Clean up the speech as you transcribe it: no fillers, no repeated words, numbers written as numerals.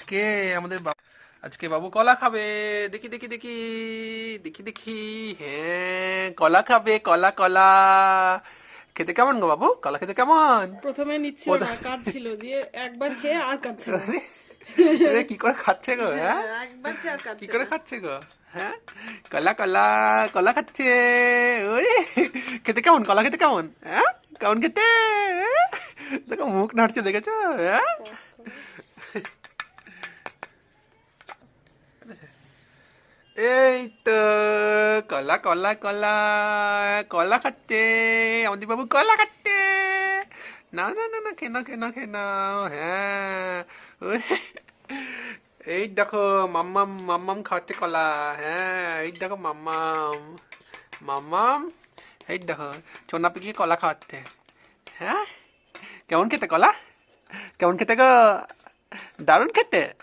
আজকে আমাদের আজকে বাবু কলা খাবে। দেখি দেখি দেখি দেখি দেখি। হ্যাঁ, কলা খাবে, কলা কলা। খেতে কেমন গো বাবু? কলা খেতে কেমন? প্রথমে নিচ্ছিল প্রথম- না, কাঁদছিল, দিয়ে একবার খেয়ে আর কাঁদছে না। আরে কি করে খাচ্ছে গো? হ্যাঁ, হ্যাঁ, একবার খেয়ে আর কি কাঁদছে করে না। খাচ্ছে গো? হ্যাঁ, কলা কলা, কলা খাচ্ছে। ওরে, খেতে কেমন? কলা খেতে কেমন? হ্যাঁ, কেমন খেতে? দেখো মুখ নাড়ছে, দেখেছো? হ্যাঁ, এই তো কলা কলা কলা, কলা খাচ্ছে আমাদের বাবু, কলা খাচ্ছে। না না না না, খেয়ে নাও খেয়ে নাও খেয়ে নাও। হ্যাঁ, ওই, এই দেখো মাম্মাম, মাম্মাম খাচ্ছে কলা। হ্যাঁ, এই দেখো মাম্মাম, মাম্মাম, এই দেখো সোনা পিকে কলা খাওয়াচ্ছে। হ্যাঁ, কেমন খেতে কলা? কেমন খেতে গো? দারুণ খেতে।